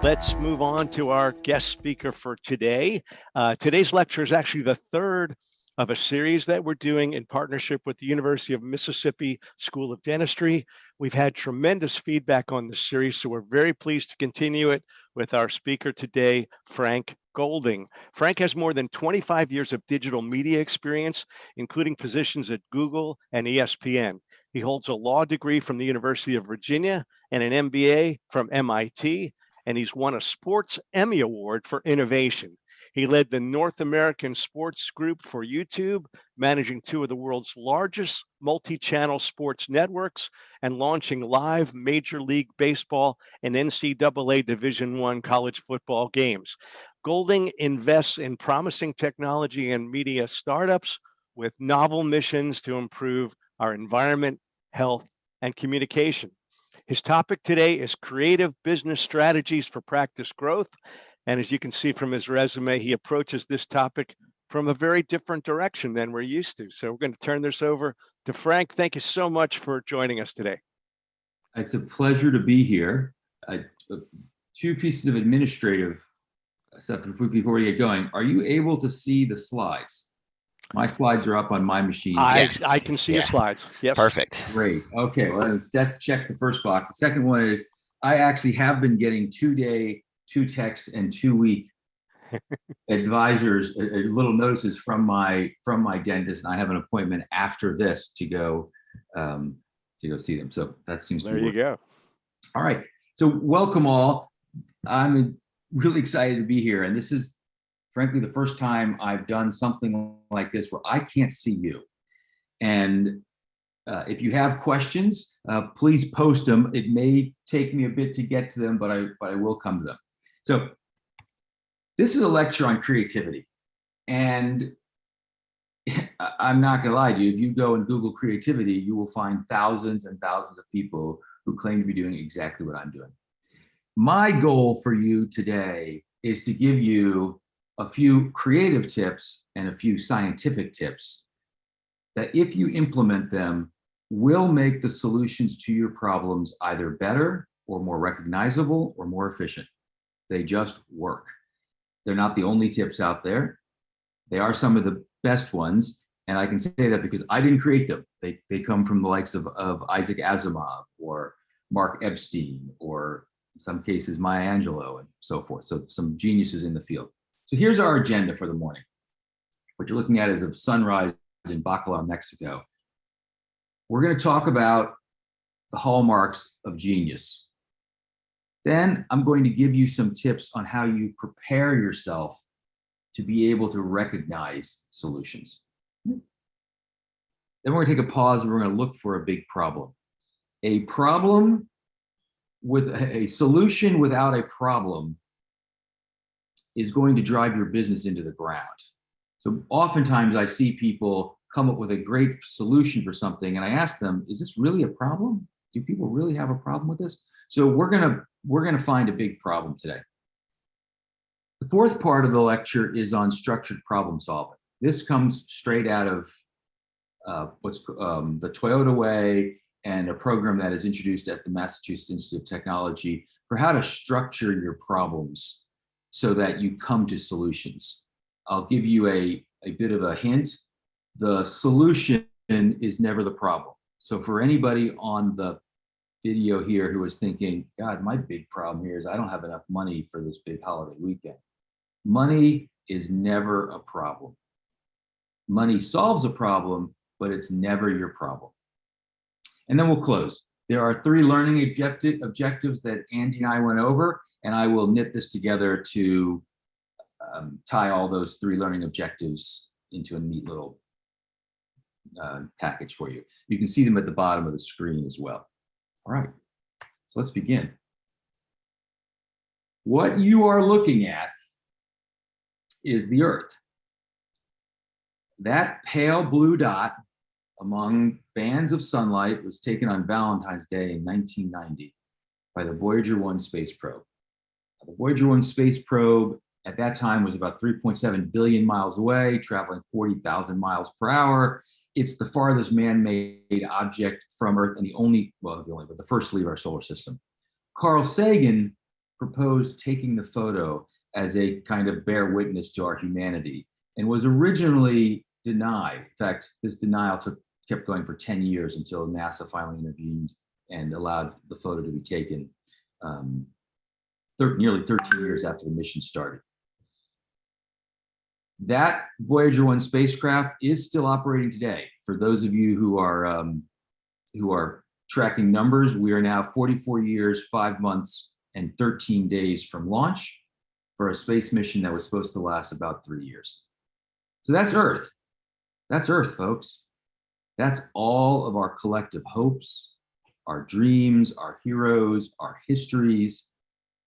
Let's move on to our guest speaker for today. Today's lecture is actually the third of a series that we're doing in partnership with the University of Mississippi School of Dentistry. We've had tremendous feedback on this series, so we're very pleased to continue it with our speaker today, Frank Golding. Frank has more than 25 years of digital media experience, including positions at Google and ESPN. He holds a law degree from the University of Virginia and an MBA from MIT, and he's won a Sports Emmy Award for innovation. He led the North American Sports Group for YouTube, managing two of the world's largest multi-channel sports networks and launching live Major League Baseball and NCAA Division I college football games. Golding invests in promising technology and media startups with novel missions to improve our environment, health, and communication. His topic today is creative business strategies for practice growth. And as you can see from his resume, he approaches this topic from a very different direction than we're used to. So we're going to turn this over to Frank. Thank you so much for joining us today. It's a pleasure to be here. Two pieces of administrative stuff before we get going. Are you able to see the slides? My slides are up on my machine. Yes. I can see your slides. Yes. Perfect. Great. Okay. Well, that checks the first box. The second one is I actually have been getting 2-day, 2-text, and 2-week advisors, little notices from my dentist, and I have an appointment after this to go see them. So that seems to be there. You go. All right. So welcome all. I'm really excited to be here, and this is frankly the first time I've done something like this where I can't see you. And if you have questions, please post them. It may take me a bit to get to them, but I will come to them. So this is a lecture on creativity. And I'm not gonna lie to you, if you go and Google creativity, you will find thousands and thousands of people who claim to be doing exactly what I'm doing. My goal for you today is to give you a few creative tips and a few scientific tips that if you implement them, will make the solutions to your problems either better or more recognizable or more efficient. They just work. They're not the only tips out there. They are some of the best ones. And I can say that because I didn't create them. They come from the likes of Isaac Asimov or Mark Epstein, or in some cases, Maya Angelou and so forth. So some geniuses in the field. So here's our agenda for the morning. What you're looking at is a sunrise in Bacalar, Mexico. We're going to talk about the hallmarks of genius. Then I'm going to give you some tips on how you prepare yourself to be able to recognize solutions. Then we're going to take a pause and we're going to look for a big problem. A problem with a solution without a problem is going to drive your business into the ground. So oftentimes I see people come up with a great solution for something and I ask them, is this really a problem? Do people really have a problem with this? So we're gonna find a big problem today. The fourth part of the lecture is on structured problem solving. This comes straight out of the Toyota Way and a program that is introduced at the Massachusetts Institute of Technology for how to structure your problems so that you come to solutions. I'll give you a bit of a hint. The solution is never the problem. So for anybody on the video here who is thinking, God, my big problem here is I don't have enough money for this big holiday weekend. Money is never a problem. Money solves a problem, but it's never your problem. And then we'll close. There are 3 learning objectives that Andy and I went over, and I will knit this together to tie all those 3 learning objectives into a neat little package for you. You can see them at the bottom of the screen as well. All right, so let's begin. What you are looking at is the Earth. That pale blue dot among bands of sunlight was taken on Valentine's Day in 1990 by the Voyager 1 space probe. The Voyager 1 space probe at that time was about 3.7 billion miles away, traveling 40,000 miles per hour. It's the farthest man-made object from Earth and the first to leave our solar system. Carl Sagan proposed taking the photo as a kind of bear witness to our humanity, and was originally denied. In fact, this denial kept going for 10 years until NASA finally intervened and allowed the photo to be taken nearly 13 years after the mission started. That Voyager 1 spacecraft is still operating today. For those of you who are tracking numbers, we are now 44 years, 5 months, and 13 days from launch for a space mission that was supposed to last about 3 years. So that's Earth. That's Earth, folks. That's all of our collective hopes, our dreams, our heroes, our histories.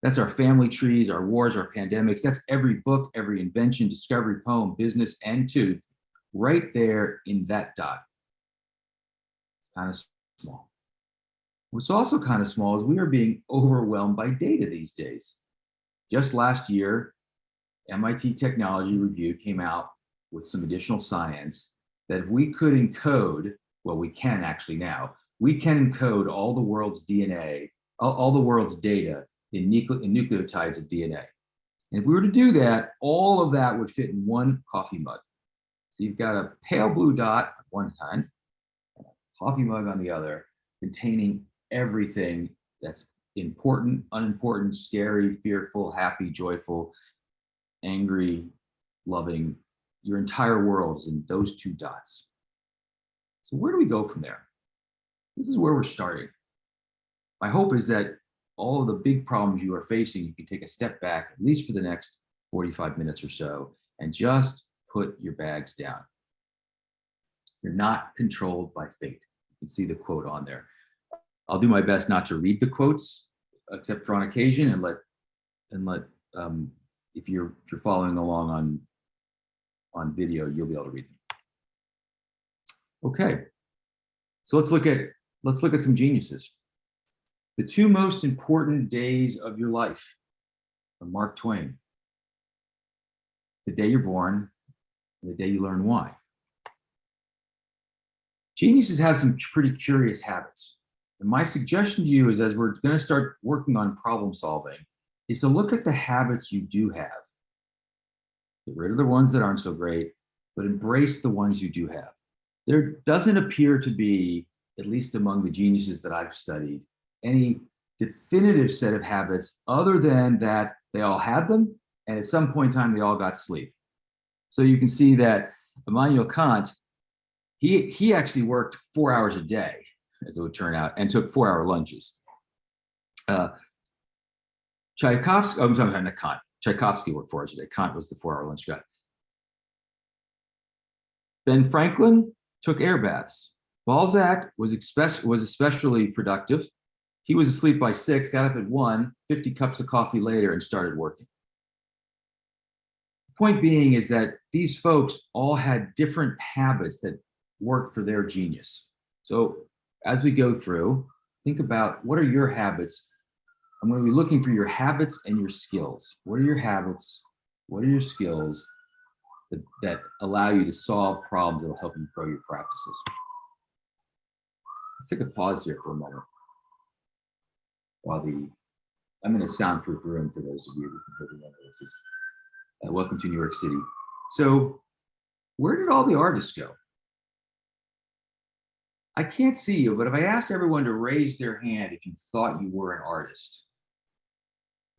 That's our family trees, our wars, our pandemics. That's every book, every invention, discovery, poem, business, and tooth right there in that dot. It's kind of small. What's also kind of small is we are being overwhelmed by data these days. Just last year, MIT Technology Review came out with some additional science that if we could encode, well, we can actually now, we can encode all the world's DNA, all the world's data in nucleotides of DNA. And if we were to do that, all of that would fit in one coffee mug. So you've got a pale blue dot on one hand, and a coffee mug on the other, containing everything that's important, unimportant, scary, fearful, happy, joyful, angry, loving. Your entire world is in those two dots. So where do we go from there? This is where we're starting. My hope is that all of the big problems you are facing, you can take a step back, at least for the next 45 minutes or so, and just put your bags down. You're not controlled by fate. You can see the quote on there. I'll do my best not to read the quotes, except for on occasion, and let if you're following along on video, you'll be able to read them. Okay, so let's look at some geniuses. The two most important days of your life from Mark Twain. The day you're born and the day you learn why. Geniuses have some pretty curious habits. And my suggestion to you is, as we're going to start working on problem solving, is to look at the habits you do have. Get rid of the ones that aren't so great, but embrace the ones you do have. There doesn't appear to be, at least among the geniuses that I've studied, any definitive set of habits other than that they all had them, and at some point in time, they all got sleep. So you can see that Immanuel Kant, he actually worked 4 hours a day, as it would turn out, and took 4-hour lunches. Tchaikovsky, I'm sorry, not Kant. Tchaikovsky worked 4 hours a day. Kant was the 4-hour lunch guy. Ben Franklin took air baths. Balzac was especially productive. He was asleep by 6, got up at 1, 50 cups of coffee later, and started working. The point being is that these folks all had different habits that worked for their genius. So as we go through, think about, what are your habits? I'm going to be looking for your habits and your skills. What are your habits? What are your skills that allow you to solve problems that will help you grow your practices? Let's take a pause here for a moment. I'm in a soundproof room for those of you who can remember this. Welcome to New York City. So where did all the artists go? I can't see you, but if I asked everyone to raise their hand if you thought you were an artist,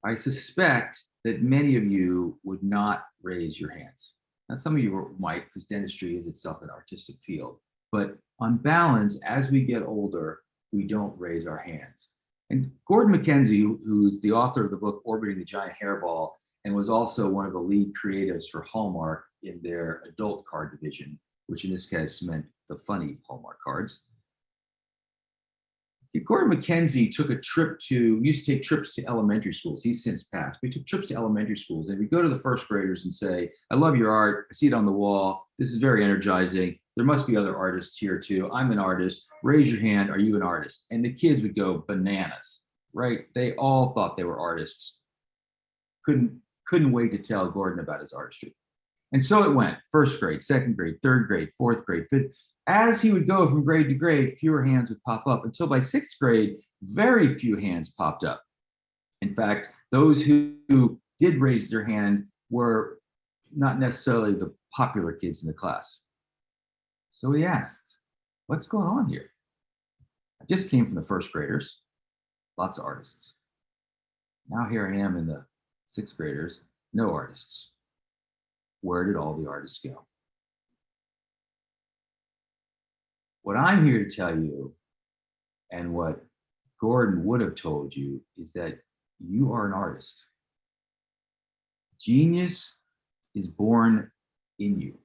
I suspect that many of you would not raise your hands. Now, some of you might, because dentistry is itself an artistic field. But on balance, as we get older, we don't raise our hands. And Gordon McKenzie, who's the author of the book Orbiting the Giant Hairball, and was also one of the lead creatives for Hallmark in their adult card division, which in this case meant the funny Hallmark cards. Gordon McKenzie used to take trips to elementary schools. He's since passed. We took trips to elementary schools, and we go to the first graders and say, I love your art. I see it on the wall. This is very energizing. There must be other artists here too. I'm an artist. Raise your hand. Are you an artist? And the kids would go bananas, right? They all thought they were artists. Couldn't wait to tell Gordon about his artistry. And so it went. First grade, second grade, third grade, fourth grade, fifth. As he would go from grade to grade, fewer hands would pop up until by 6th grade, very few hands popped up. In fact, Those who did raise their hand were not necessarily the popular kids in the class. So he asked, what's going on here? I just came from the first graders, lots of artists. Now here I am in the sixth graders, no artists. Where did all the artists go? What I'm here to tell you, and what Gordon would have told you, is that you are an artist. Genius is born in you.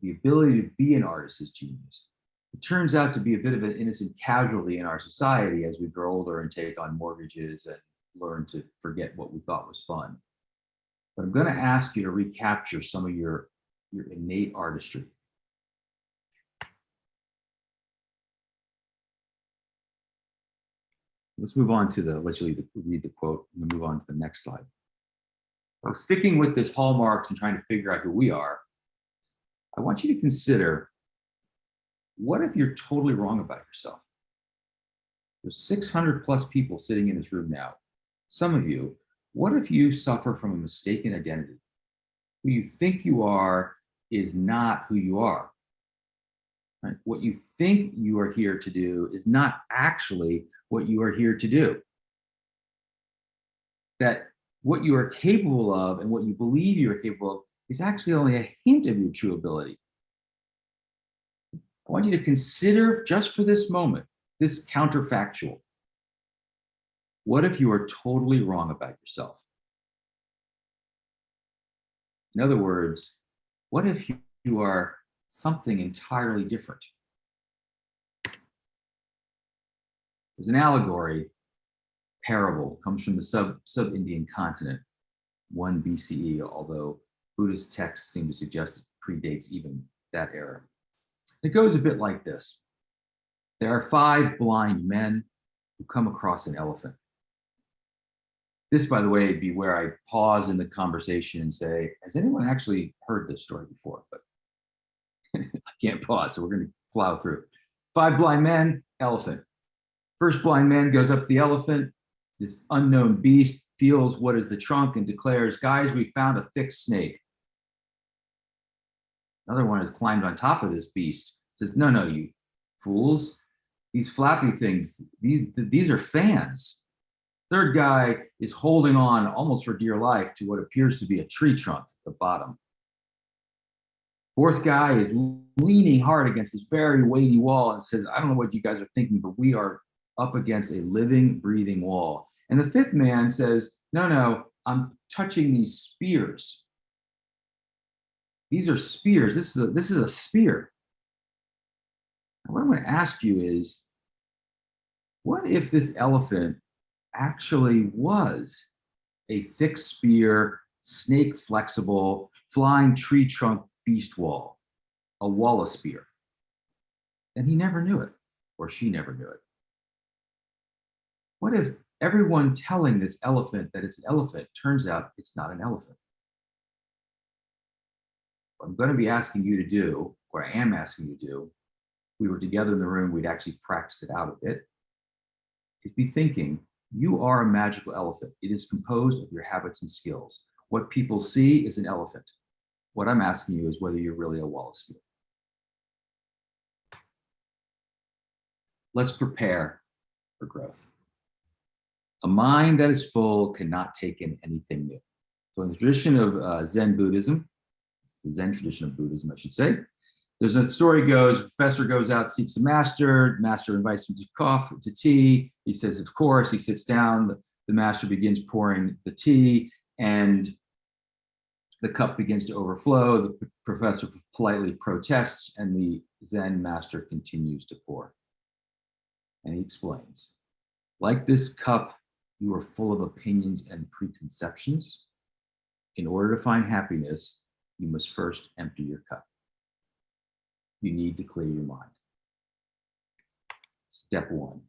The ability to be an artist is genius. It turns out to be a bit of an innocent casualty in our society as we grow older and take on mortgages and learn to forget what we thought was fun. But I'm going to ask you to recapture some of your innate artistry. Let's move on to let's read the quote and move on to the next slide. So sticking with this hallmarks and trying to figure out who we are, I want you to consider, what if you're totally wrong about yourself? There's 600 plus people sitting in this room now. Some of you, what if you suffer from a mistaken identity? Who you think you are is not who you are. Right? What you think you are here to do is not actually what you are here to do. That what you are capable of and what you believe you are capable of is actually only a hint of your true ability. I want you to consider, just for this moment, this counterfactual. What if you are totally wrong about yourself? In other words, what if you are something entirely different? There's an allegory, parable, comes from the sub-Indian continent, 1 BCE, although Buddhist texts seem to suggest it predates even that era. It goes a bit like this. There are 5 blind men who come across an elephant. This, by the way, would be where I pause in the conversation and say, has anyone actually heard this story before? But I can't pause, so we're going to plow through. 5 blind men, elephant. First blind man goes up to the elephant. This unknown beast feels what is the trunk and declares, guys, we found a thick snake. Another one has climbed on top of this beast. Says, no, you fools. These flappy things, these are fans. Third guy is holding on almost for dear life to what appears to be a tree trunk at the bottom. Fourth guy is leaning hard against this very weighty wall and says, I don't know what you guys are thinking, but we are up against a living, breathing wall. And the fifth man says, no, I'm touching these spears. These are spears. This is a spear. And what I'm going to ask you is, what if this elephant actually was a thick spear, snake flexible, flying tree trunk beast wall, a wall of spear? And he never knew it, or she never knew it. What if everyone telling this elephant that it's an elephant turns out it's not an elephant? What I'm going to be asking you to do, or I am asking you to do, we were together in the room, we'd actually practiced it out a bit, is be thinking, you are a magical elephant. It is composed of your habits and skills. What people see is an elephant. What I'm asking you is whether you're really a wall of spear. Let's prepare for growth. A mind that is full cannot take in anything new. So in the tradition of Zen Buddhism, the Zen tradition of Buddhism, I should say, there's a story goes, a professor goes out, seeks a master invites him to tea. He says, of course. He sits down, the master begins pouring the tea, and the cup begins to overflow. The professor politely protests, and the Zen master continues to pour. And he explains, like this cup, you are full of opinions and preconceptions. In order to find happiness, you must first empty your cup. You need to clear your mind. Step 1.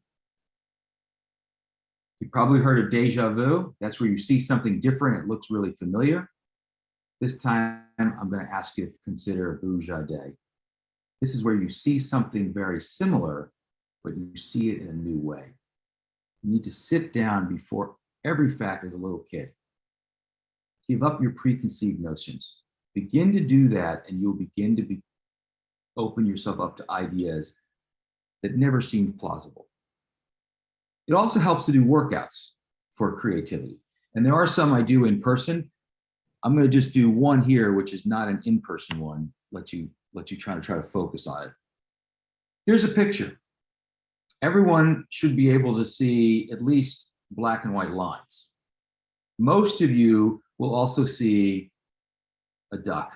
You probably heard of deja vu. That's where you see something different. It looks really familiar. This time, I'm going to ask you to consider vujade. This is where you see something very similar, but you see it in a new way. You need to sit down before every fact as a little kid. Give up your preconceived notions. Begin to do that, and you'll begin to open yourself up to ideas that never seemed plausible. It also helps to do workouts for creativity. And there are some I do in person. I'm going to just do one here, which is not an in-person one. Let you try to focus on it. Here's a picture. Everyone should be able to see at least black and white lines. Most of you will also see a duck.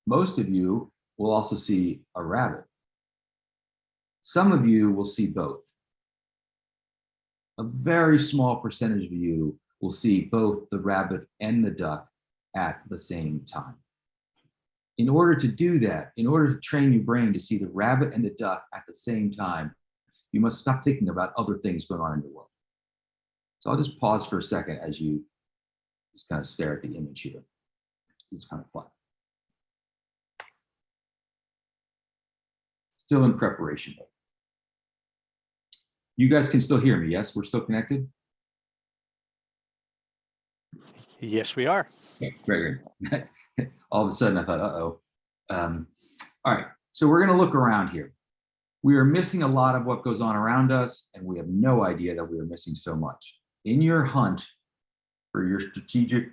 Most of you will also see a rabbit. Some of you will see both. A very small percentage of you will see both the rabbit and the duck at the same time. In order to do that, in order to train your brain to see the rabbit and the duck at the same time, you must stop thinking about other things going on in your world. So I'll just pause for a second as you just kind of stare at the image here. It's kind of fun. Still in preparation mode. You guys can still hear me, yes? We're still connected? Yes, we are. Okay, great. All of a sudden I thought, uh-oh. All right, so we're gonna look around here. We are missing a lot of what goes on around us, and we have no idea that we are missing so much. In your hunt for your strategic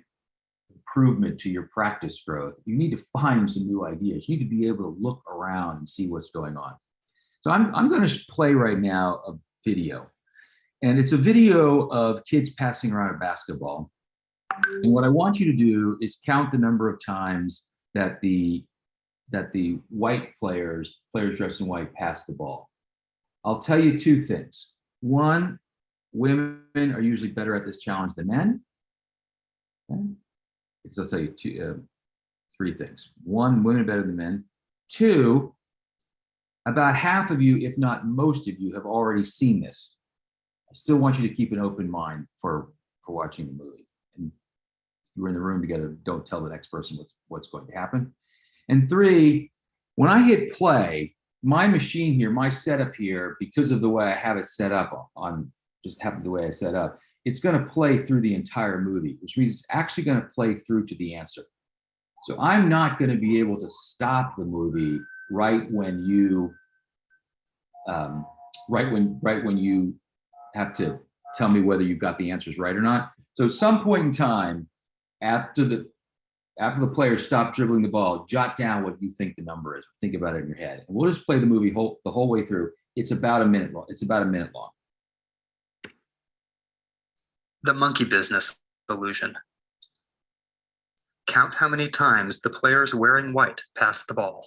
improvement to your practice growth, you need to find some new ideas. You need to be able to look around and see what's going on. So I'm gonna play right now a video. And it's a video of kids passing around a basketball. And what I want you to do is count the number of times that the white players dressed in white pass the ball. I'll tell you two things. One, women are usually better at this challenge than men. Okay? Because I'll tell you three things. One, women are better than men. Two, about half of you, if not most of you, have already seen this. I still want you to keep an open mind for watching the movie. And if you're in the room together, don't tell the next person what's going to happen. And three, when I hit play, my machine here, my setup here, because of the way I have it set up on just happened the way I set up, it's going to play through the entire movie, which means it's actually going to play through to the answer. So I'm not going to be able to stop the movie right when you have to tell me whether you've got the answers right or not. So some point in time, after the players stop dribbling the ball, jot down what you think the number is. Think about it in your head, and we'll just play the movie the whole way through. It's about a minute long. It's about a minute long. The monkey business illusion. Count how many times the players wearing white pass the ball.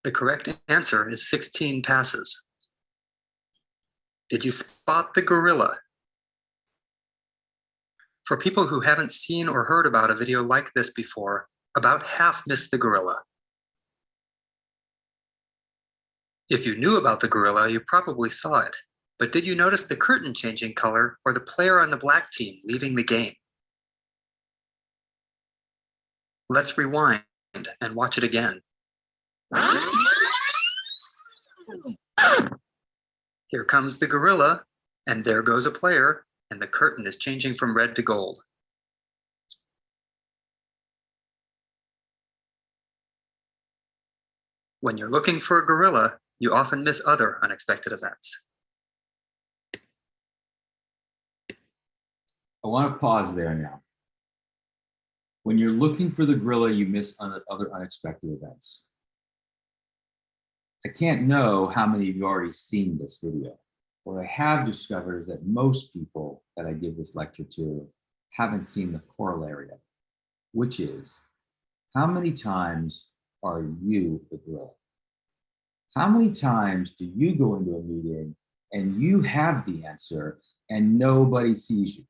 The correct answer is 16 passes. Did you spot the gorilla? For people who haven't seen or heard about a video like this before, about half missed the gorilla. If you knew about the gorilla, you probably saw it. But did you notice the curtain changing color or the player on the black team leaving the game? Let's rewind and watch it again. Here comes the gorilla, and there goes a player, and the curtain is changing from red to gold. When you're looking for a gorilla, you often miss other unexpected events. I want to pause there now. When you're looking for the gorilla, you miss other unexpected events. I can't know how many of you already seen this video. What I have discovered is that most people that I give this lecture to haven't seen the corollary of it, which is, how many times are you the gorilla? How many times do you go into a meeting and you have the answer and nobody sees you.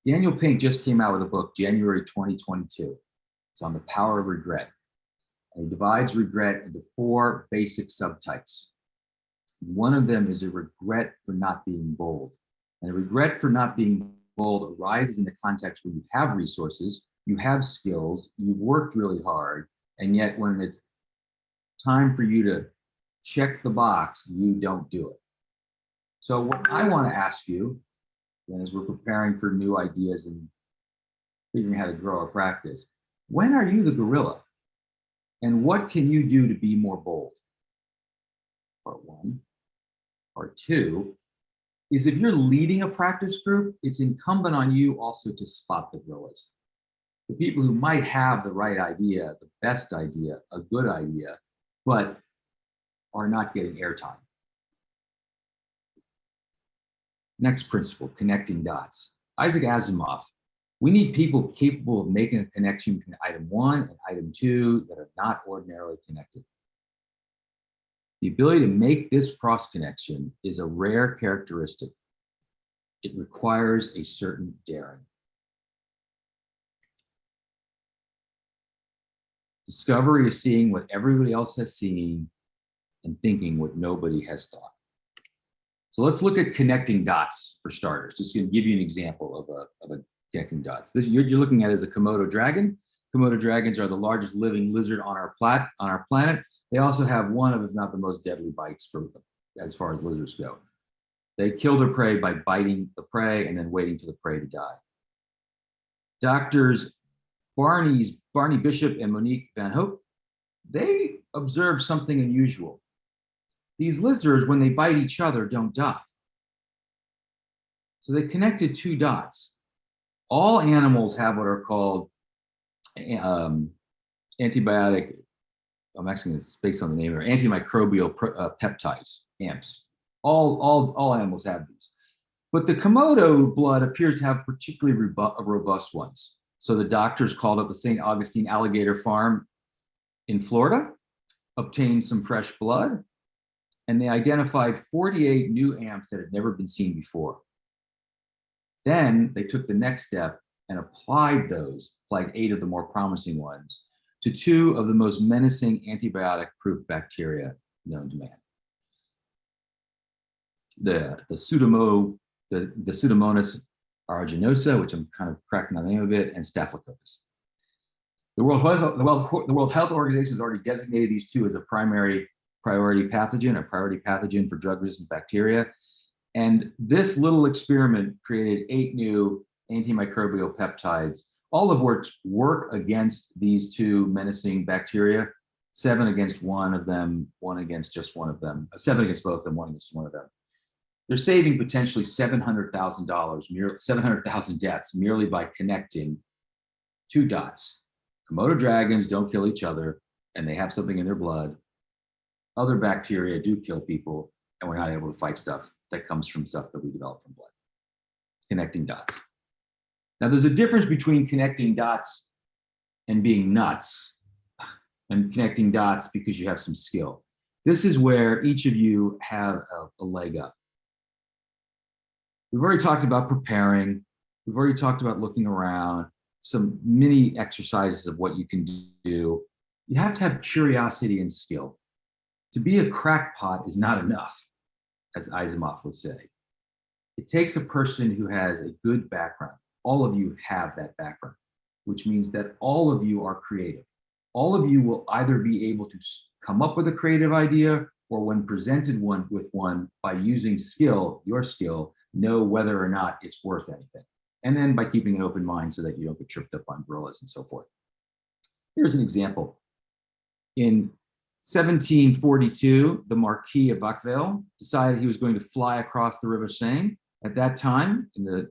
Daniel Pink just came out with a book, January 2022. It's on the power of regret. And he divides regret into 4 basic subtypes. One of them is a regret for not being bold. And a regret for not being bold arises in the context where you have resources, you have skills, you've worked really hard, and yet when it's time for you to check the box, you don't do it. So what I want to ask you, as we're preparing for new ideas and figuring how to grow our practice, when are you the gorilla? And what can you do to be more bold? Part 1. Part 2 is if you're leading a practice group, it's incumbent on you also to spot the gorillas. The people who might have the right idea, the best idea, a good idea, but are not getting airtime. Next principle, connecting dots. Isaac Asimov, we need people capable of making a connection between item 1 and item 2 that are not ordinarily connected. The ability to make this cross connection is a rare characteristic. It requires a certain daring. Discovery is seeing what everybody else has seen and thinking what nobody has thought. So let's look at connecting dots for starters. Just going to give you an example of a connecting dots. This you're looking at is a Komodo dragon. Komodo dragons are the largest living lizard on our planet. They also have one of, if not the most deadly bites as far as lizards go. They kill their prey by biting the prey and then waiting for the prey to die. Doctors Barney Bishop and Monique Van Hoek, they observed something unusual. These lizards, when they bite each other, don't die. So they connected 2 dots. All animals have what are called antibiotic, I'm actually going to space on the name, or antimicrobial peptides, AMPs. All animals have these. But the Komodo blood appears to have particularly robust ones. So the doctors called up the St. Augustine Alligator Farm in Florida, obtained some fresh blood, and they identified 48 new AMPs that had never been seen before. Then they took the next step and applied 8 of the more promising ones, to 2 of the most menacing antibiotic-proof bacteria known to man. The Pseudomonas aeruginosa, which I'm kind of cracking on the name of it, and Staphylococcus. The World Health Organization has already designated these 2 as a priority pathogen for drug-resistant bacteria. And this little experiment created 8 new antimicrobial peptides, all of which work against these 2 menacing bacteria, 7 against one of them, 1 against just one of them, 7 against both of them, 1 against one of them. They're saving potentially $700,000, 700,000 deaths merely by connecting 2 dots. Komodo dragons don't kill each other, and they have something in their blood. Other bacteria do kill people, and we're not able to fight stuff that comes from stuff that we develop from blood. Connecting dots. Now, there's a difference between connecting dots and being nuts, and connecting dots because you have some skill. This is where each of you have a leg up. We've already talked about preparing. We've already talked about looking around, some mini exercises of what you can do. You have to have curiosity and skill. To be a crackpot is not enough, as Asimov would say. It takes a person who has a good background. All of you have that background, which means that all of you are creative. All of you will either be able to come up with a creative idea, or when presented with one by using your skill, know whether or not it's worth anything. And then by keeping an open mind so that you don't get tripped up on gorillas and so forth. Here's an example. In 1742, the Marquis of Vacaville decided he was going to fly across the River Seine. At that time, in the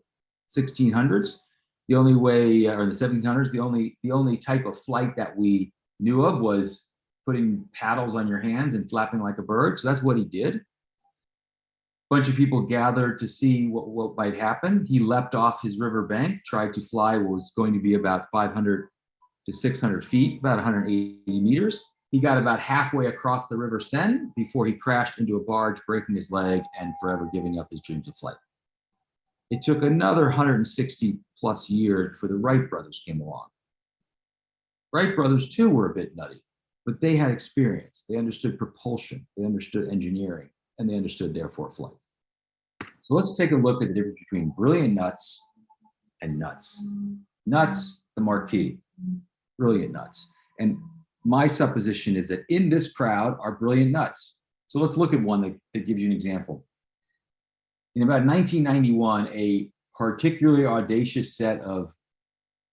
1600s, the only way, or the 1700s, the only type of flight that we knew of was putting paddles on your hands and flapping like a bird. So that's what he did. A bunch of people gathered to see what might happen. He leapt off his river bank, tried to fly what was going to be about 500 to 600 feet, about 180 meters. He got about halfway across the River Seine before he crashed into a barge, breaking his leg and forever giving up his dreams of flight. It took another 160 plus years before the Wright brothers came along. Wright brothers too were a bit nutty, but they had experience. They understood propulsion, they understood engineering, and they understood therefore flight. So let's take a look at the difference between brilliant nuts and nuts. Nuts, the marquee, brilliant nuts. And my supposition is that in this crowd are brilliant nuts. So let's look at one that gives you an example. In about 1991, a particularly audacious set of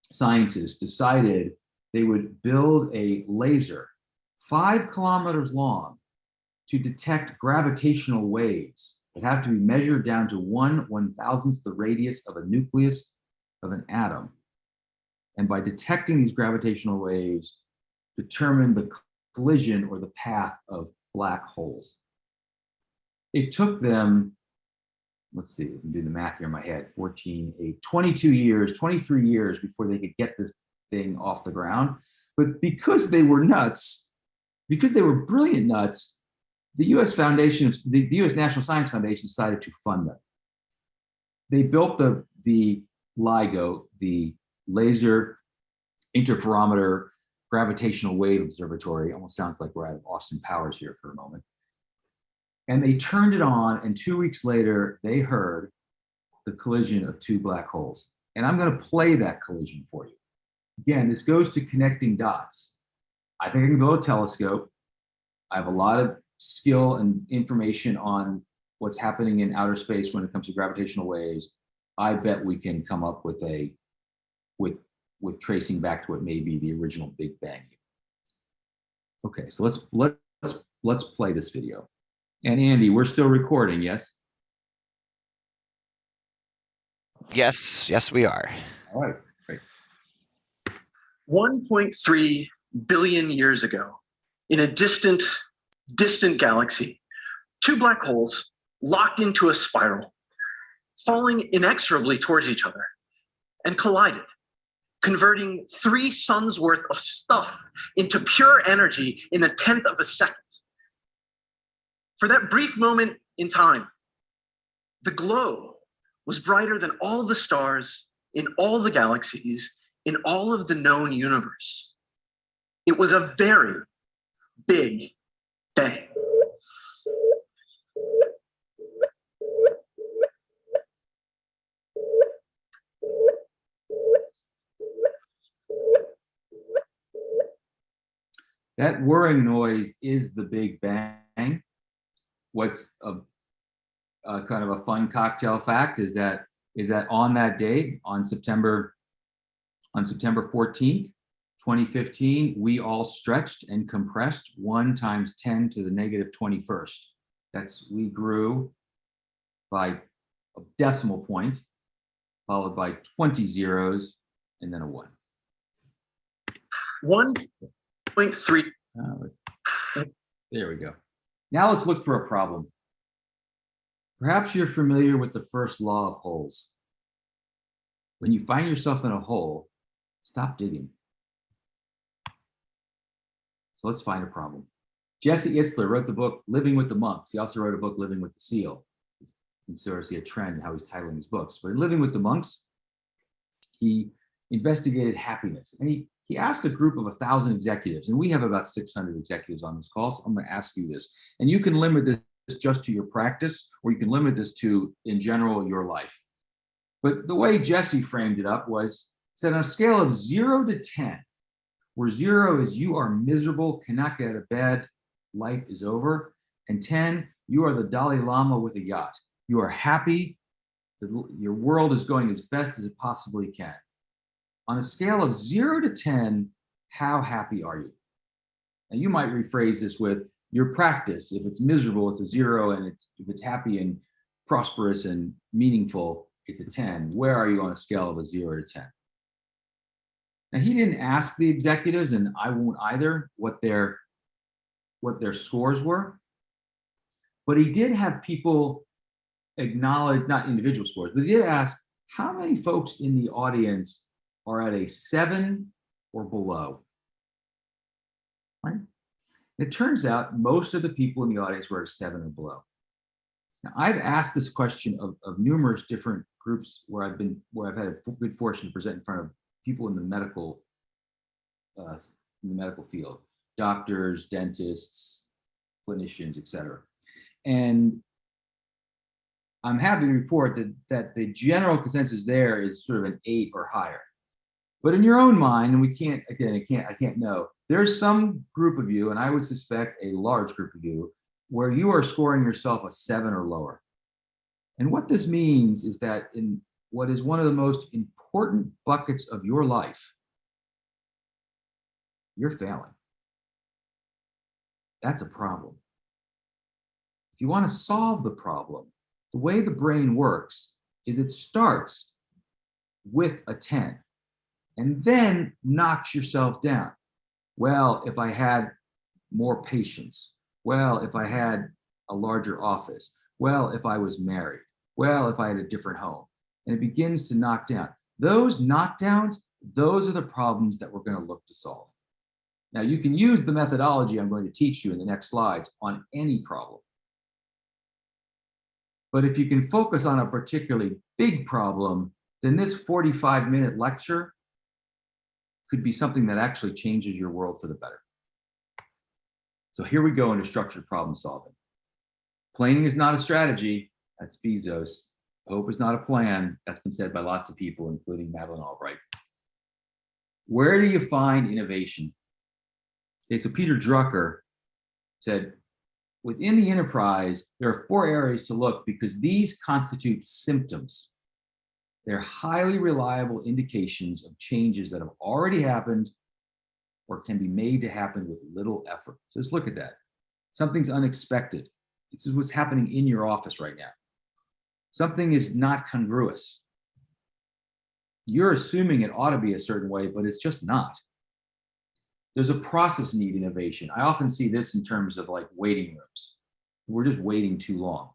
scientists decided they would build a laser 5 kilometers long to detect gravitational waves that have to be measured down to 1/1000th the radius of a nucleus of an atom. And by detecting these gravitational waves, determine the collision or the path of black holes. It took them, let's see, I can do the math here in my head, 14, 8, 22 years, 23 years before they could get this thing off the ground. But because they were nuts, because they were brilliant nuts, the US Foundation, the US National Science Foundation decided to fund them. They built the LIGO, the Laser Interferometer Gravitational Wave Observatory. Almost sounds like we're out of Austin Powers here for a moment. And they turned it on, and 2 weeks later, they heard the collision of 2 black holes. And I'm going to play that collision for you. Again, this goes to connecting dots. I think I can build a telescope. I have a lot of skill and information on what's happening in outer space when it comes to gravitational waves. I bet we can come up with with tracing back to what may be the original Big Bang. Okay, so let's play this video. And Andy, we're still recording, yes? Yes, we are. All right, great. 1.3 billion years ago, in a distant galaxy, 2 black holes locked into a spiral, falling inexorably towards each other, and collided, converting 3 suns worth of stuff into pure energy in 1/10 of a second. For that brief moment in time, the glow was brighter than all the stars in all the galaxies in all of the known universe. It was a very big bang. That whirring noise is the Big Bang. What's a kind of a fun cocktail fact is that on that date, on September 14th, 2015, we all stretched and compressed 1 × 10⁻21st. We grew by a decimal point, followed by 20 zeros, and then a 1. 1.3. There we go. Now let's look for a problem. Perhaps you're familiar with the first law of holes. When you find yourself in a hole, stop digging. So let's find a problem. Jesse Itzler wrote the book Living with the Monks. He also wrote a book Living with the Seal. You can sort of see a trend in how he's titling his books. But in Living with the Monks, he investigated happiness. And he asked a group of 1,000 executives, and we have about 600 executives on this call, so I'm going to ask you this. And you can limit this just to your practice, or you can limit this to, in general, your life. But the way Jesse framed it up was, said on a scale of 0 to 10, where 0 is you are miserable, cannot get out of bed, life is over, and 10, you are the Dalai Lama with a yacht. You are happy, your world is going as best as it possibly can. On a scale of 0 to 10, how happy are you? Now you might rephrase this with your practice. If it's miserable, it's a 0, and if it's happy and prosperous and meaningful, it's a 10. Where are you on a scale of a 0 to 10? Now he didn't ask the executives, and I won't either, what their scores were, but he did have people acknowledge, not individual scores, but he did ask how many folks in the audience are at a 7 or below, right? It turns out most of the people in the audience were a 7 or below. Now, I've asked this question of numerous different groups where I've had a good fortune to present in front of people in the medical field, doctors, dentists, clinicians, etc. And I'm happy to report that the general consensus there is sort of an 8 or higher. But in your own mind, and I can't know, there's some group of you, and I would suspect a large group of you, where you are scoring yourself a 7 or lower. And what this means is that in what is one of the most important buckets of your life, you're failing. That's a problem. If you want to solve the problem, the way the brain works is it starts with a 10 and then knocks yourself down. Well, if I had more patients, well, if I had a larger office, well, if I was married, well, if I had a different home, and it begins to knock down. Those knockdowns, those are the problems that we're going to look to solve. Now, you can use the methodology I'm going to teach you in the next slides on any problem. But if you can focus on a particularly big problem, then this 45-minute lecture could be something that actually changes your world for the better. So here we go into structured problem solving. Planning is not a strategy. That's Bezos. Hope is not a plan. That's been said by lots of people, including Madeleine Albright. Where do you find innovation? Okay, so Peter Drucker said, within the enterprise, there are 4 areas to look because these constitute symptoms. They're highly reliable indications of changes that have already happened or can be made to happen with little effort. So let's look at that. Something's unexpected. This is what's happening in your office right now. Something is not congruous. You're assuming it ought to be a certain way, but it's just not. There's a process need innovation. I often see this in terms of like waiting rooms. We're just waiting too long.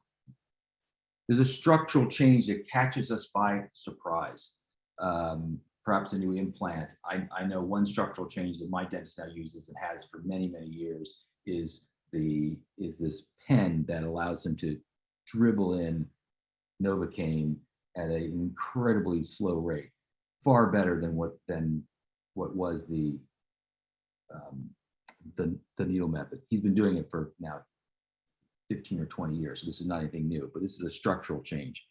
There's a structural change that catches us by surprise. Perhaps a new implant. I know one structural change that my dentist now uses and has for many, many years is this pen that allows him to dribble in Novocaine at an incredibly slow rate, far better than what was the needle method. He's been doing it for now 15 or 20 years, so this is not anything new, but this is a structural change.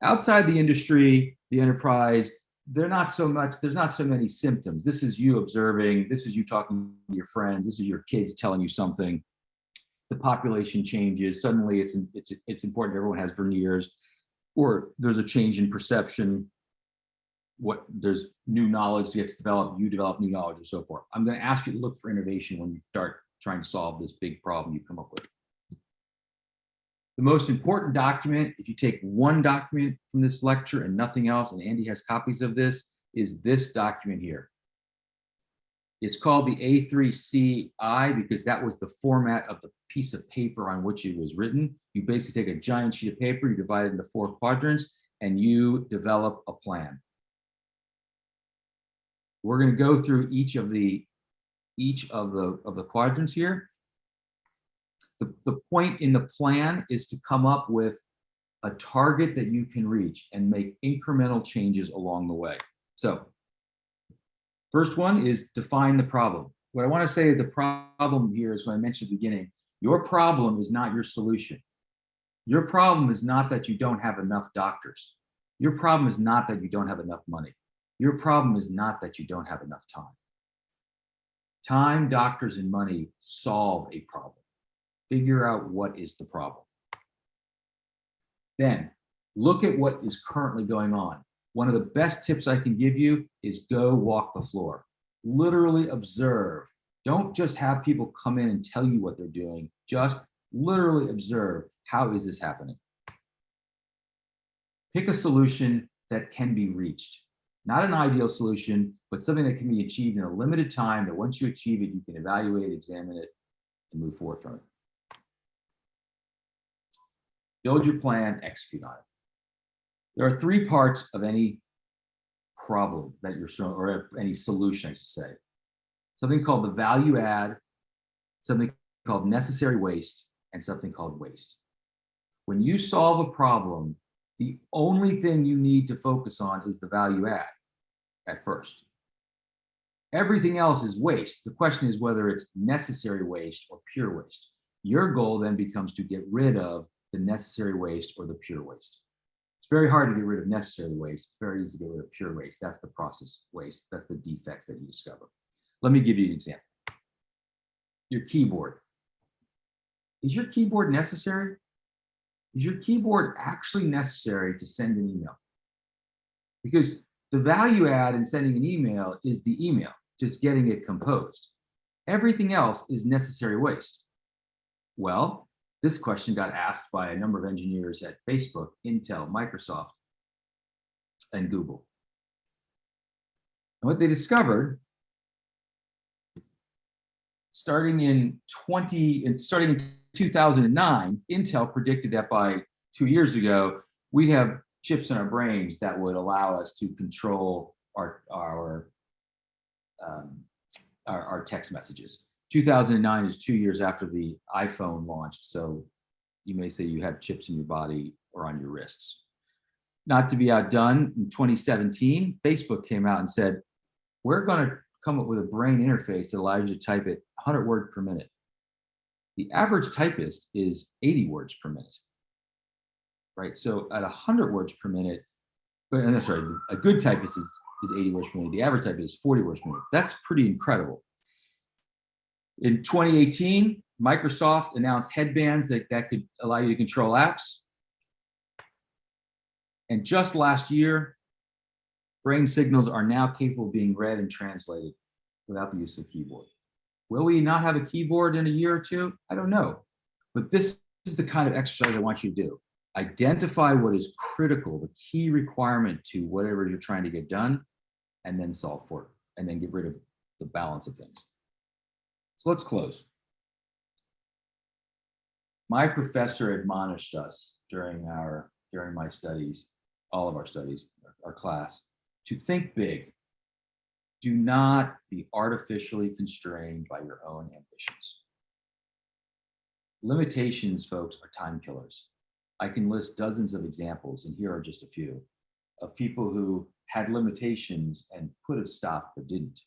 Outside the industry, the enterprise, there's not so many symptoms. This is you observing, this is you talking to your friends, this is your kids telling you something. The population changes, suddenly it's important everyone has veneers, or there's a change in perception. There's new knowledge gets developed, you develop new knowledge and so forth. I'm going to ask you to look for innovation when you start trying to solve this big problem you come up with. The most important document, if you take one document from this lecture and nothing else, and Andy has copies of this, is this document here. It's called the A3CI because that was the format of the piece of paper on which it was written. You basically take a giant sheet of paper, you divide it into 4 quadrants, and you develop a plan. We're going to go through each of the quadrants here. The point in the plan is to come up with a target that you can reach and make incremental changes along the way. So first one is define the problem. What I want to say the problem here is what I mentioned at the beginning. Your problem is not your solution. Your problem is not that you don't have enough doctors. Your problem is not that you don't have enough money. Your problem is not that you don't have enough time. Time, doctors, and money solve a problem. Figure out what is the problem. Then look at what is currently going on. One of the best tips I can give you is go walk the floor. Literally observe. Don't just have people come in and tell you what they're doing. Just literally observe. How is this happening? Pick a solution that can be reached. Not an ideal solution, but something that can be achieved in a limited time that once you achieve it, you can evaluate, examine it, and move forward from it. Build your plan, execute on it. There are 3 parts of any problem that you're showing, or any solution, I should say. Something called the value add, something called necessary waste and something called waste. When you solve a problem, the only thing you need to focus on is the value add at first. Everything else is waste. The question is whether it's necessary waste or pure waste. Your goal then becomes to get rid of the necessary waste or the pure waste. It's very hard to get rid of necessary waste. It's very easy to get rid of pure waste. That's the process waste. That's the defects that you discover. Let me give you an example. Your keyboard. Is your keyboard necessary? Is your keyboard actually necessary to send an email? Because the value add in sending an email is the email, just getting it composed. Everything else is necessary waste. Well, this question got asked by a number of engineers at Facebook, Intel, Microsoft, and Google. And what they discovered, starting in 2009, Intel predicted that by 2 years ago, we'd have chips in our brains that would allow us to control our text messages. 2009 is 2 years after the iPhone launched, so you may say you have chips in your body or on your wrists. Not to be outdone, in 2017, Facebook came out and said, we're going to come up with a brain interface that allows you to type at 100 words per minute. The average typist is 80 words per minute, right? So at 100 words per minute, that's right, a good typist is 80 words per minute. The average typist is 40 words per minute. That's pretty incredible. In 2018, Microsoft announced headbands that could allow you to control apps. And just last year, brain signals are now capable of being read and translated without the use of a keyboard. Will we not have a keyboard in a year or two? I don't know. But this is the kind of exercise I want you to do. Identify what is critical, the key requirement to whatever you're trying to get done, and then solve for it, and then get rid of the balance of things. So let's close. My professor admonished us during my studies, all of our studies, our class, to think big. Do not be artificially constrained by your own ambitions. Limitations, folks, are time killers. I can list dozens of examples, and here are just a few, of people who had limitations and could have stopped but didn't.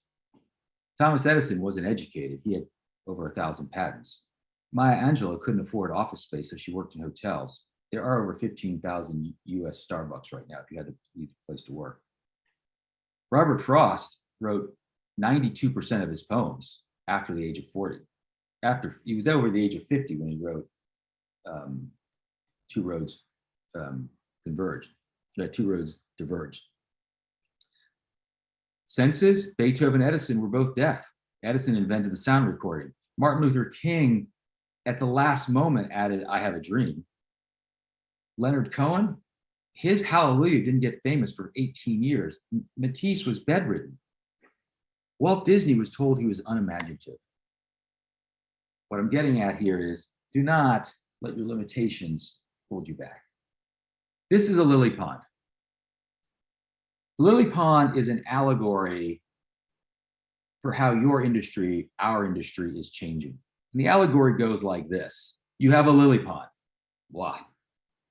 Thomas Edison wasn't educated. He had over 1,000 patents. Maya Angelou couldn't afford office space, so she worked in hotels. There are over 15,000 US Starbucks right now if you had to leave a place to work. Robert Frost wrote 92% of his poems after the age of 40. After he was over the age of 50 when he wrote Two Roads Converged. Two Roads Diverged. Senses, Beethoven and Edison were both deaf. Edison invented the sound recording. Martin Luther King, at the last moment, added, I have a dream. Leonard Cohen, his Hallelujah didn't get famous for 18 years. Matisse was bedridden. Walt Disney was told he was unimaginative. What I'm getting at here is, do not let your limitations hold you back. This is a lily pond. The lily pond is an allegory for how your industry, our industry, is changing. And the allegory goes like this. You have a lily pond, blah.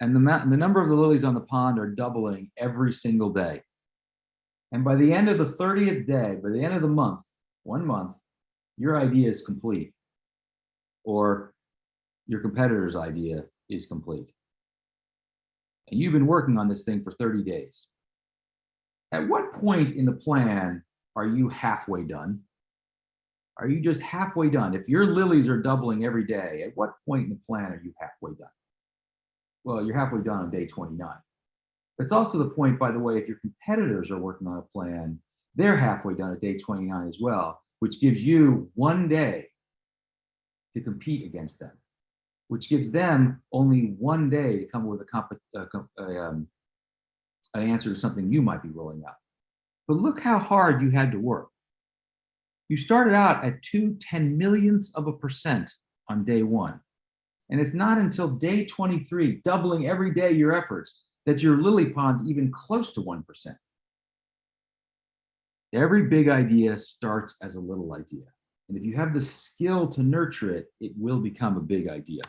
And the number of the lilies on the pond are doubling every single day. And by the end of the 30th day, by the end of the month, 1 month, your idea is complete. Or your competitor's idea is complete. And you've been working on this thing for 30 days. At what point in the plan are you halfway done? Are you just halfway done? If your lilies are doubling every day, at what point in the plan are you halfway done? Well, you're halfway done on day 29. It's also the point, by the way, if your competitors are working on a plan, they're halfway done at day 29 as well, which gives you 1 day to compete against them, which gives them only 1 day to come up with an answer to something you might be rolling out. But look how hard you had to work. You started out at 0.2% on day 1. And it's not until day 23, doubling every day your efforts, that your lily pond's even close to 1%. Every big idea starts as a little idea. And if you have the skill to nurture it, it will become a big idea.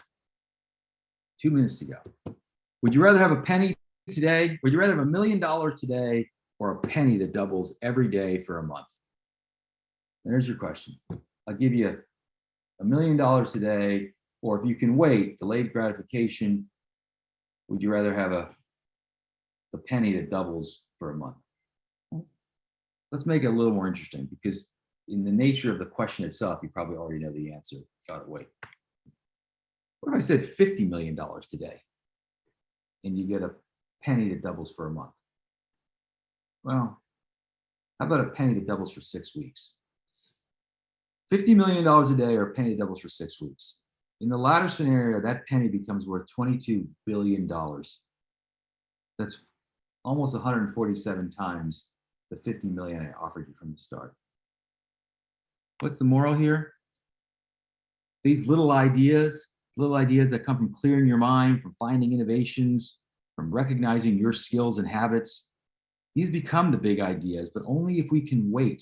2 minutes to go. Would you rather have a penny today? Would you rather have $1 million today or a penny that doubles every day for a month? There's your question. I'll give you $1 million today, or if you can wait, delayed gratification. Would you rather have a penny that doubles for a month? Let's make it a little more interesting, because in the nature of the question itself, you probably already know the answer. You ought to wait. What if I said $50 million today and you get a penny that doubles for a month? Well, how about a penny that doubles for 6 weeks? $50 million a day or a penny that doubles for 6 weeks. In the latter scenario, that penny becomes worth $22 billion. That's almost 147 times the 50 million I offered you from the start. What's the moral here? These little ideas that come from clearing your mind, from finding innovations, from recognizing your skills and habits, these become the big ideas, but only if we can wait.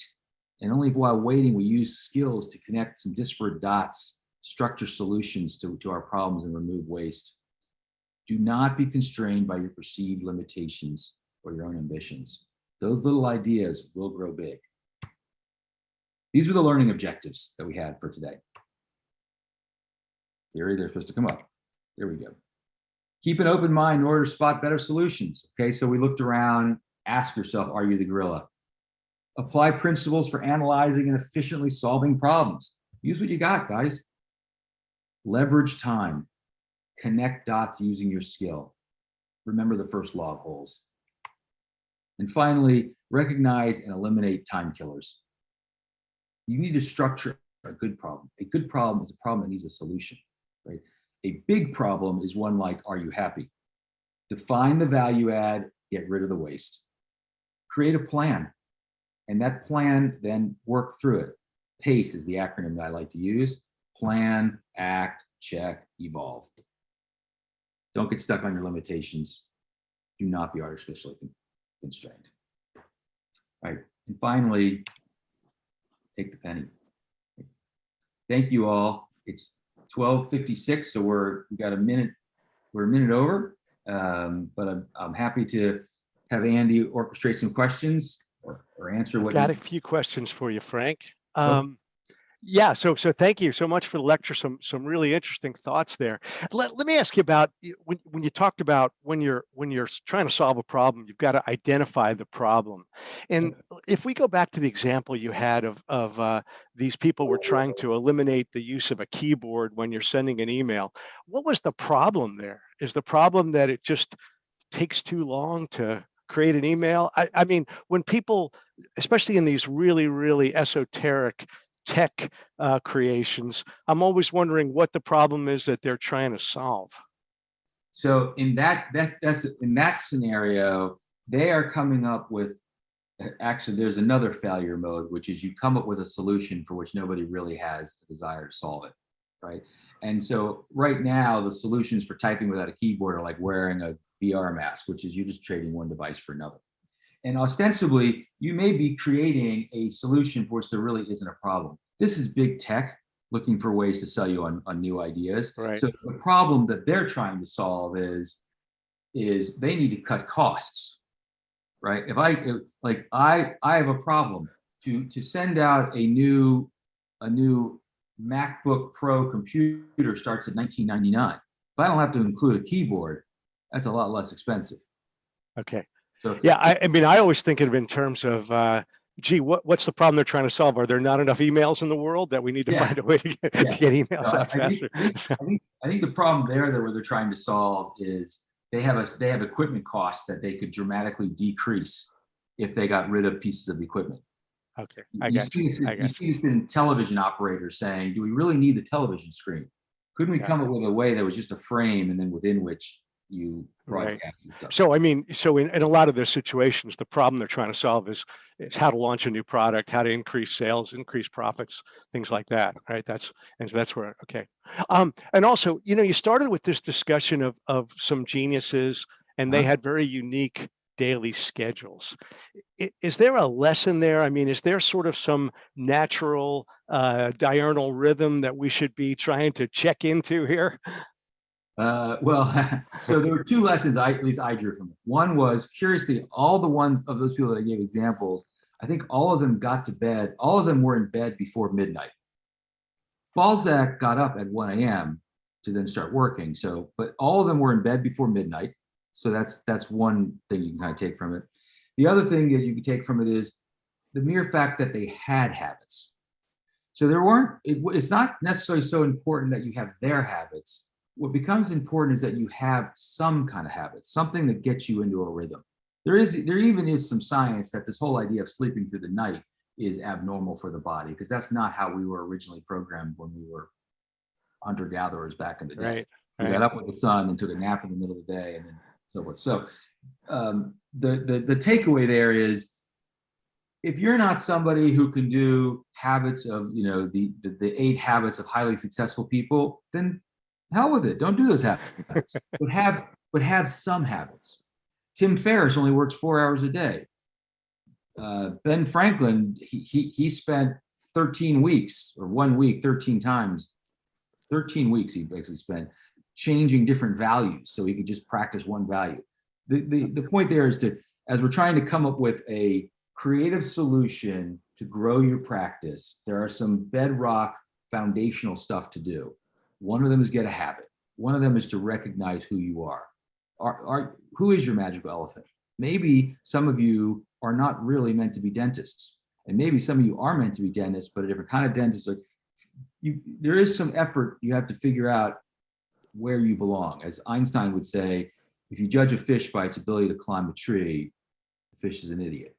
And only if while waiting, we use skills to connect some disparate dots, structure solutions to our problems and remove waste. Do not be constrained by your perceived limitations or your own ambitions. Those little ideas will grow big. These were the learning objectives that we had for today. They're supposed to come up. There we go. Keep an open mind in order to spot better solutions. Okay, so we looked around, ask yourself, are you the gorilla? Apply principles for analyzing and efficiently solving problems. Use what you got, guys. Leverage time. Connect dots using your skill. Remember the first law of holes. And finally, recognize and eliminate time killers. You need to structure a good problem. A good problem is a problem that needs a solution, right? A big problem is one like, are you happy? Define the value add, get rid of the waste. Create a plan, and that plan, then work through it. PACE is the acronym that I like to use. Plan, act, check, evolve. Don't get stuck on your limitations. Do not be artificially constrained. All right, and finally, take the penny. Thank you all. It's 12:56, so we got a minute. We're a minute over, but I'm happy to have Andy orchestrate some questions or answer what. Got a few questions for you, Frank. Yeah, so thank you so much for the lecture. Some really interesting thoughts there. Let me ask you about when you talked about when you're trying to solve a problem, you've got to identify the problem. And if we go back to the example you had of these people were trying to eliminate the use of a keyboard when you're sending an email, what was the problem there? Is the problem that it just takes too long to create an email? I mean, when people, especially in these really, really esoteric tech creations, I'm always wondering what the problem is that they're trying to solve. So in that scenario, they are coming up with, actually there's another failure mode, which is you come up with a solution for which nobody really has a desire to solve it, right? And so right now the solutions for typing without a keyboard are like wearing a VR mask, which is you just trading one device for another. And ostensibly, you may be creating a solution for which there really isn't a problem. This is big tech looking for ways to sell you on new ideas. Right. So the problem that they're trying to solve is they need to cut costs, right? If I have a problem to send out a new MacBook Pro computer starts at $19.99. If I don't have to include a keyboard, that's a lot less expensive. Okay. So yeah, I mean, I always think of it in terms of, gee, what's the problem they're trying to solve? Are there not enough emails in the world that we need to find a way to get emails out faster? I think the problem there that they're trying to solve is they have equipment costs that they could dramatically decrease if they got rid of pieces of the equipment. Okay, You see this in television operators saying, do we really need the television screen? Couldn't we come up with a way that was just a frame and then within which you broadcast stuff? So I mean, so in a lot of those situations, the problem they're trying to solve is how to launch a new product, how to increase sales, increase profits, things like that, right? That's where, okay. And also, you know, you started with this discussion of some geniuses, and they had very unique daily schedules. Is there a lesson there? I mean, is there sort of some natural diurnal rhythm that we should be trying to check into here? Well, so there were two lessons at least I drew from it. One was, curiously, all the ones of those people that I gave examples, I think all of them got to bed. All of them were in bed before midnight. Balzac got up at 1 a.m. to then start working. So, but all of them were in bed before midnight. So that's one thing you can kind of take from it. The other thing that you can take from it is the mere fact that they had habits. So there weren't, it's not necessarily so important that you have their habits. What becomes important is that you have some kind of habit, something that gets you into a rhythm. There even is some science that this whole idea of sleeping through the night is abnormal for the body, because that's not how we were originally programmed when we were hunter-gatherers back in the day. Right. We got up with the sun and took a nap in the middle of the day and then so forth. So the takeaway there is, if you're not somebody who can do habits of, you know, the 8 habits of highly successful people, then hell with it. Don't do those habits. but have some habits. Tim Ferriss only works 4 hours a day. Ben Franklin, he spent 13 weeks or 1 week, 13 times, 13 weeks he basically spent changing different values so he could just practice one value. The point there is to, as we're trying to come up with a creative solution to grow your practice, there are some bedrock foundational stuff to do. One of them is get a habit. One of them is to recognize who you are. Who is your magical elephant? Maybe some of you are not really meant to be dentists, and maybe some of you are meant to be dentists, but a different kind of dentist. There is some effort. You have to figure out where you belong. As Einstein would say, if you judge a fish by its ability to climb a tree, the fish is an idiot.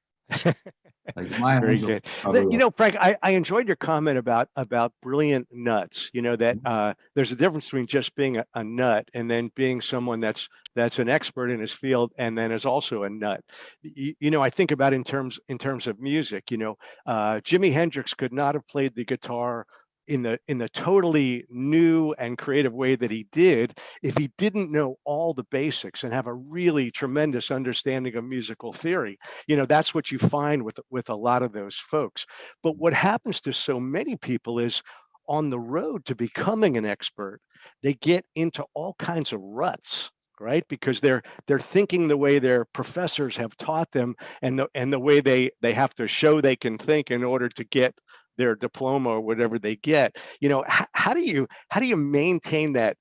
Like my Very good. You know, Frank, I enjoyed your comment about brilliant nuts. You know, that there's a difference between just being a nut and then being someone that's an expert in his field and then is also a nut. You know, I think about in terms of music. You know, Jimi Hendrix could not have played the guitar in the totally new and creative way that he did if he didn't know all the basics and have a really tremendous understanding of musical theory. You know, that's what you find with a lot of those folks. But what happens to so many people is, on the road to becoming an expert, they get into all kinds of ruts, right? Because they're thinking the way their professors have taught them, and the way they have to show they can think in order to get their diploma or whatever they get. You know, how do you maintain that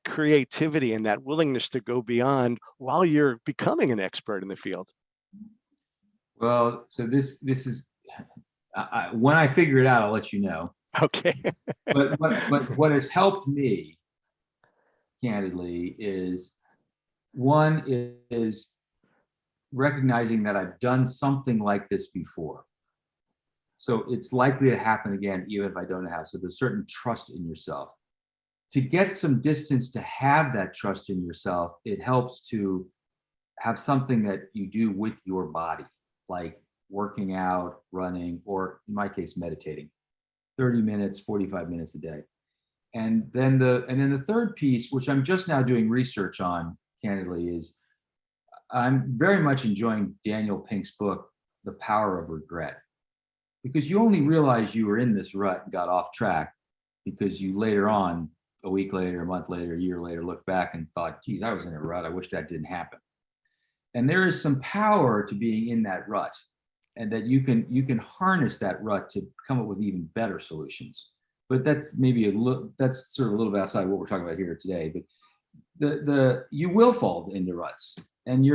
creativity and that willingness to go beyond while you're becoming an expert in the field? Well, so this is when I figure it out, I'll let you know. Okay. but what has helped me, candidly, is one is recognizing that I've done something like this before. So it's likely to happen again, even if I don't know how. So there's certain trust in yourself. To get some distance, to have that trust in yourself, it helps to have something that you do with your body, like working out, running, or in my case, meditating, 30 minutes, 45 minutes a day. And then the third piece, which I'm just now doing research on, candidly, is I'm very much enjoying Daniel Pink's book, The Power of Regret. Because you only realize you were in this rut and got off track because you later on, a week later, a month later, a year later, looked back and thought, geez, I was in a rut. I wish that didn't happen. And there is some power to being in that rut, and that you can harness that rut to come up with even better solutions. But that's maybe that's sort of a little bit outside what we're talking about here today. But you will fall into ruts, and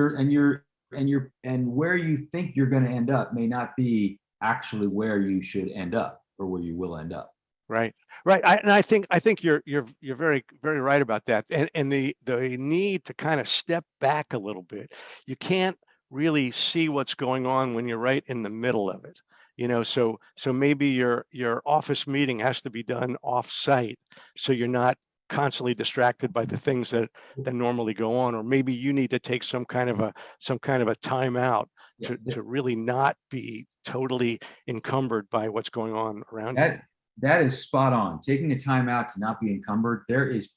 where you think you're going to end up may not be actually where you should end up or where you will end up. Right. I think you're very, very right about that. And the need to kind of step back a little bit. You can't really see what's going on when you're right in the middle of it. You know, so maybe your office meeting has to be done off site, so you're not constantly distracted by the things that normally go on, or maybe you need to take some kind of a timeout to really not be totally encumbered by what's going on around you. That is spot on. Taking a time out to not be encumbered. There is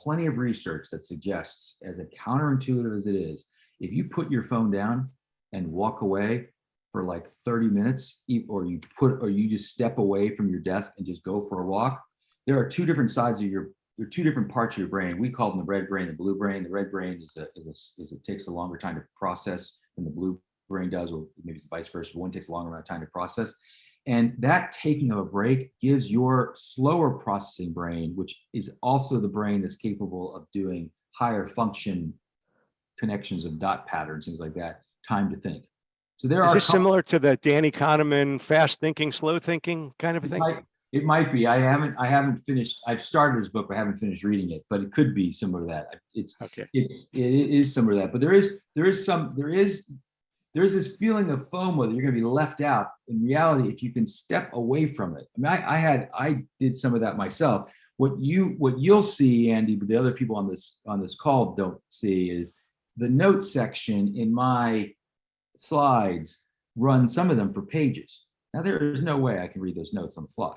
plenty of research that suggests, as counterintuitive as it is, if you put your phone down and walk away for like 30 minutes, or you just step away from your desk and just go for a walk, there are two different sides of there are two different parts of your brain. We call them the red brain, the blue brain. The red brain it takes a longer time to process than the blue brain does, or maybe it's vice versa. One takes a longer amount of time to process. And that taking of a break gives your slower processing brain, which is also the brain that's capable of doing higher function connections of dot patterns, things like that, time to think. So there Is are this similar to the Danny Kahneman fast thinking, slow thinking kind of a thing? It might be. I haven't finished. I've started his book, but I haven't finished reading it. But it could be similar to that. It is similar to that. But there is this feeling of FOMO that you're going to be left out. In reality, if you can step away from it. I mean, I did some of that myself. What you'll see, Andy, but the other people on this call don't see, is the notes section in my slides run some of them for pages. Now there is no way I can read those notes on the fly.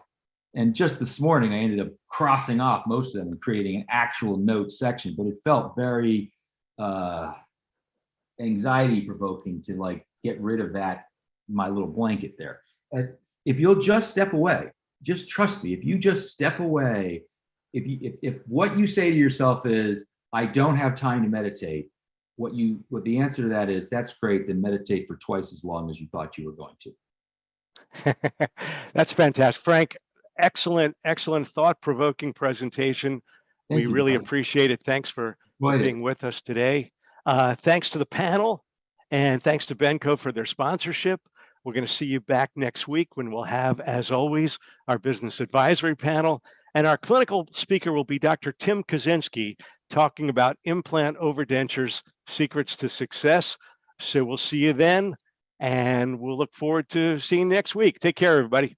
And just this morning, I ended up crossing off most of them and creating an actual notes section, but it felt very anxiety provoking to like get rid of my little blanket there. If you'll just step away, just trust me, if you just step away, if what you say to yourself is, I don't have time to meditate, what the answer to that is, that's great, then meditate for twice as long as you thought you were going to. That's fantastic. Frank, excellent thought-provoking presentation. We really appreciate it. Thanks for being with us today. Thanks to the panel, and thanks to Benco for their sponsorship. We're going to see you back next week when we'll have, as always, our business advisory panel. And our clinical speaker will be Dr. Tim Kaczynski, talking about implant overdentures, secrets to success. So we'll see you then, and we'll look forward to seeing you next week. Take care, everybody.